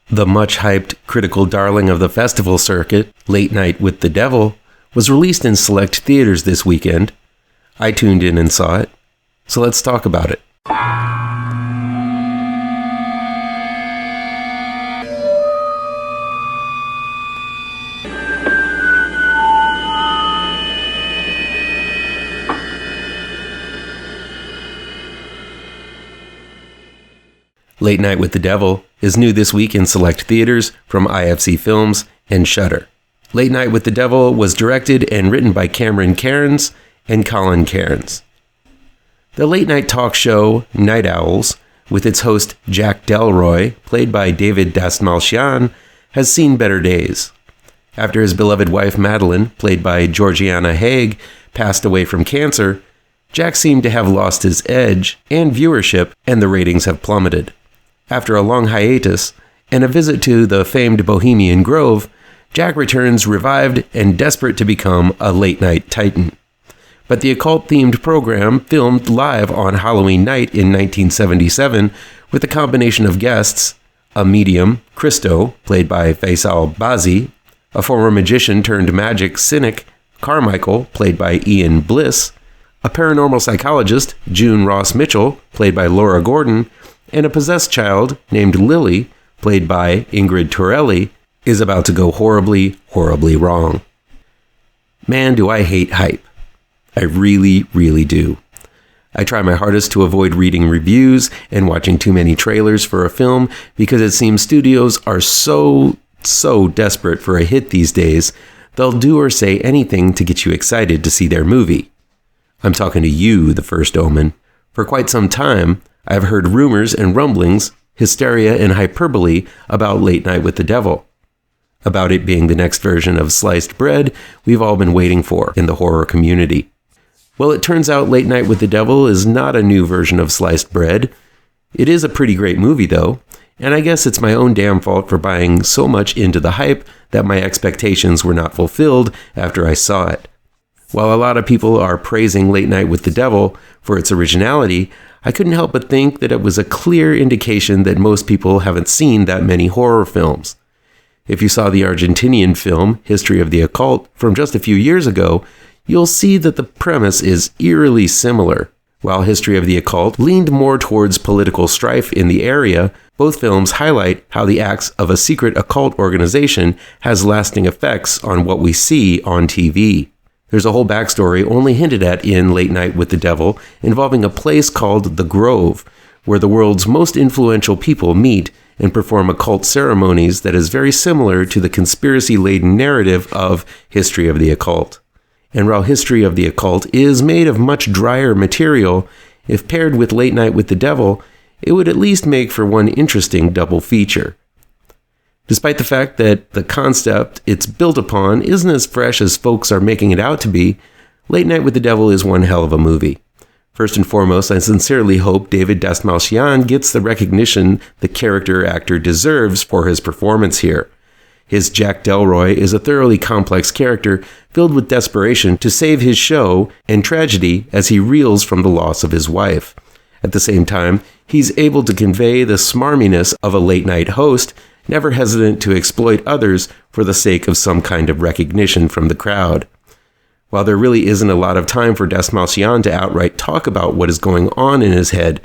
The much-hyped critical darling of the festival circuit, Late Night with the Devil, was released in select theaters this weekend. I tuned in and saw it, so let's talk about it. Late Night with the Devil is new this week in select theaters from IFC Films and Shudder. Late Night with the Devil was directed and written by Cairnes and Colin Cairnes. The late night talk show Night Owls, with its host Jack Delroy, played by David Dastmalchian, has seen better days. After his beloved wife Madeline, played by Georgiana Haig, passed away from cancer, Jack seemed to have lost his edge and viewership, and the ratings have plummeted. After a long hiatus and a visit to the famed Bohemian Grove, Jack returns revived and desperate to become a late-night titan. But the occult-themed program filmed live on Halloween night in 1977 with a combination of guests, a medium, Christo, played by Faisal Bazi, a former magician turned magic cynic, Carmichael, played by Ian Bliss, a paranormal psychologist, June Ross Mitchell, played by Laura Gordon, and a possessed child named Lily, played by Ingrid Torelli, is about to go horribly, horribly wrong. Man, do I hate hype. I really, really do. I try my hardest to avoid reading reviews and watching too many trailers for a film because it seems studios are so desperate for a hit these days, they'll do or say anything to get you excited to see their movie. I'm talking to you, The First Omen. For quite some time, I've heard rumors and rumblings, hysteria and hyperbole about Late Night with the Devil. About it being the next version of sliced bread we've all been waiting for in the horror community. Well, it turns out Late Night with the Devil is not a new version of sliced bread. It is a pretty great movie, though, and I guess it's my own damn fault for buying so much into the hype that my expectations were not fulfilled after I saw it. While a lot of people are praising Late Night with the Devil for its originality, I couldn't help but think that it was a clear indication that most people haven't seen that many horror films. If you saw the Argentinian film, History of the Occult, from just a few years ago, you'll see that the premise is eerily similar. While History of the Occult leaned more towards political strife in the area, both films highlight how the acts of a secret occult organization has lasting effects on what we see on TV. There's a whole backstory only hinted at in Late Night with the Devil involving a place called the Grove, where the world's most influential people meet and perform occult ceremonies that is very similar to the conspiracy-laden narrative of History of the Occult. And while History of the Occult is made of much drier material, if paired with Late Night with the Devil, it would at least make for one interesting double feature. Despite the fact that the concept it's built upon isn't as fresh as folks are making it out to be, Late Night with the Devil is one hell of a movie. First and foremost, I sincerely hope David Dastmalchian gets the recognition the character actor deserves for his performance here. His Jack Delroy is a thoroughly complex character filled with desperation to save his show and tragedy as he reels from the loss of his wife. At the same time, he's able to convey the smarminess of a late-night host, never hesitant to exploit others for the sake of some kind of recognition from the crowd. While there really isn't a lot of time for Dastmalchian to outright talk about what is going on in his head,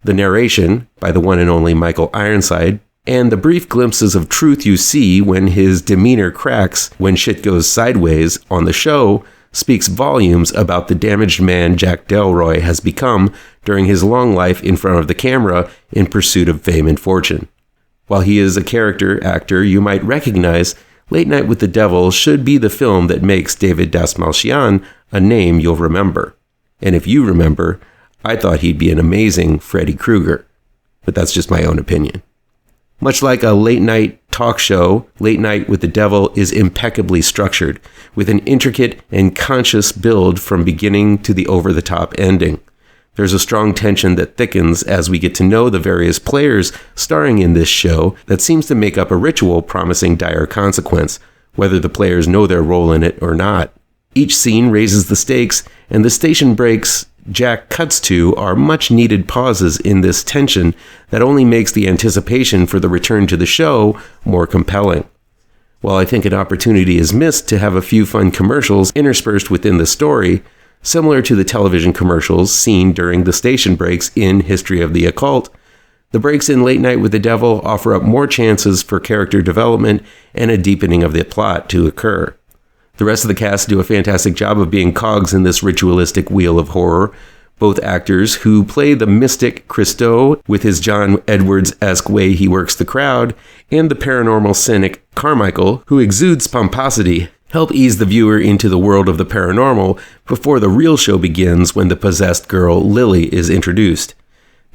the narration, by the one and only Michael Ironside, and the brief glimpses of truth you see when his demeanor cracks when shit goes sideways on the show speaks volumes about the damaged man Jack Delroy has become during his long life in front of the camera in pursuit of fame and fortune. While he is a character actor you might recognize, Late Night with the Devil should be the film that makes David Dastmalchian a name you'll remember. And if you remember, I thought he'd be an amazing Freddy Krueger. But that's just my own opinion. Much like a late-night talk show, Late Night with the Devil is impeccably structured, with an intricate and conscious build from beginning to the over-the-top ending. There's a strong tension that thickens as we get to know the various players starring in this show that seems to make up a ritual promising dire consequence, whether the players know their role in it or not. Each scene raises the stakes, and the station breaks Jack cuts to are much needed pauses in this tension that only makes the anticipation for the return to the show more compelling. While I think an opportunity is missed to have a few fun commercials interspersed within the story, similar to the television commercials seen during the station breaks in History of the Occult, the breaks in Late Night with the Devil offer up more chances for character development and a deepening of the plot to occur. The rest of the cast do a fantastic job of being cogs in this ritualistic wheel of horror. Both actors who play the mystic Christo with his John Edwards-esque way he works the crowd, and the paranormal cynic Carmichael, who exudes pomposity, help ease the viewer into the world of the paranormal before the real show begins when the possessed girl Lily is introduced.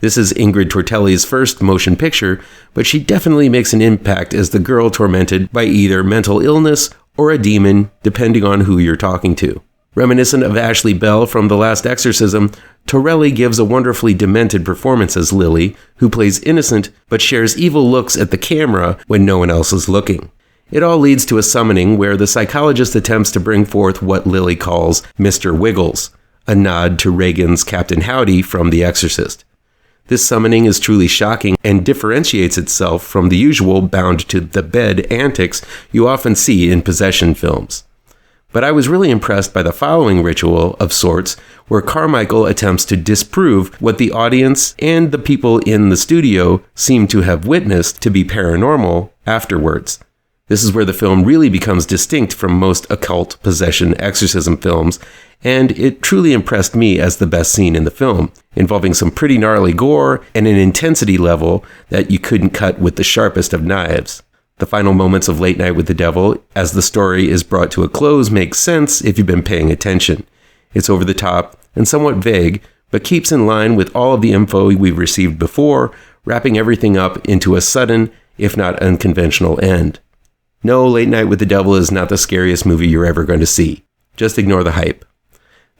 This is Ingrid Tortelli's first motion picture, but she definitely makes an impact as the girl tormented by either mental illness or a demon, depending on who you're talking to. Reminiscent of Ashley Bell from The Last Exorcism, Torelli gives a wonderfully demented performance as Lily, who plays innocent but shares evil looks at the camera when no one else is looking. It all leads to a summoning where the psychologist attempts to bring forth what Lily calls Mr. Wiggles, a nod to Reagan's Captain Howdy from The Exorcist. This summoning is truly shocking and differentiates itself from the usual bound-to-the-bed antics you often see in possession films. But I was really impressed by the following ritual of sorts, where Carmichael attempts to disprove what the audience and the people in the studio seem to have witnessed to be paranormal afterwards. This is where the film really becomes distinct from most occult possession exorcism films, and it truly impressed me as the best scene in the film, involving some pretty gnarly gore and an intensity level that you couldn't cut with the sharpest of knives. The final moments of Late Night with the Devil, as the story is brought to a close, make sense if you've been paying attention. It's over the top and somewhat vague, but keeps in line with all of the info we've received before, wrapping everything up into a sudden, if not unconventional end. No, Late Night with the Devil is not the scariest movie you're ever going to see. Just ignore the hype.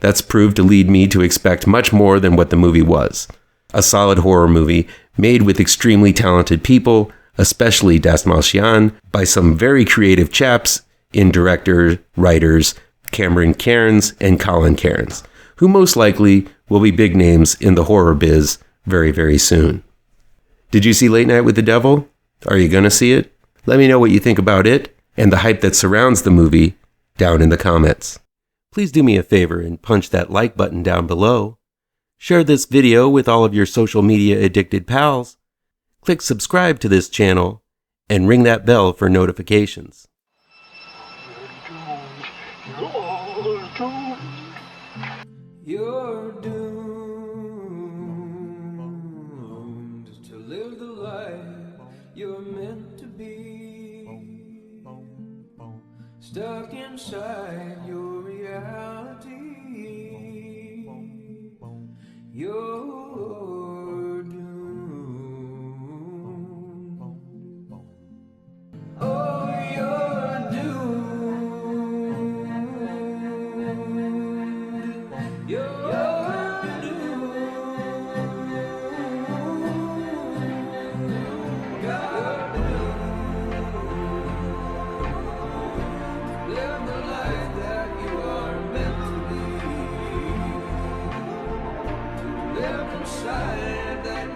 That's proved to lead me to expect much more than what the movie was. A solid horror movie made with extremely talented people, especially Das Malchian, by some very creative chaps in director, writers, Cameron Cairnes and Colin Cairnes, who most likely will be big names in the horror biz very, very soon. Did you see Late Night with the Devil? Are you going to see it? Let me know what you think about it and the hype that surrounds the movie down in the comments. Please do me a favor and punch that like button down below. Share this video with all of your social media addicted pals. Click subscribe to this channel and ring that bell for notifications. You're doomed to live the life you're meant to be. Stuck inside your reality. You're doomed. Oh, you're doomed. You're doomed. God live the life that you are meant to be. Live inside that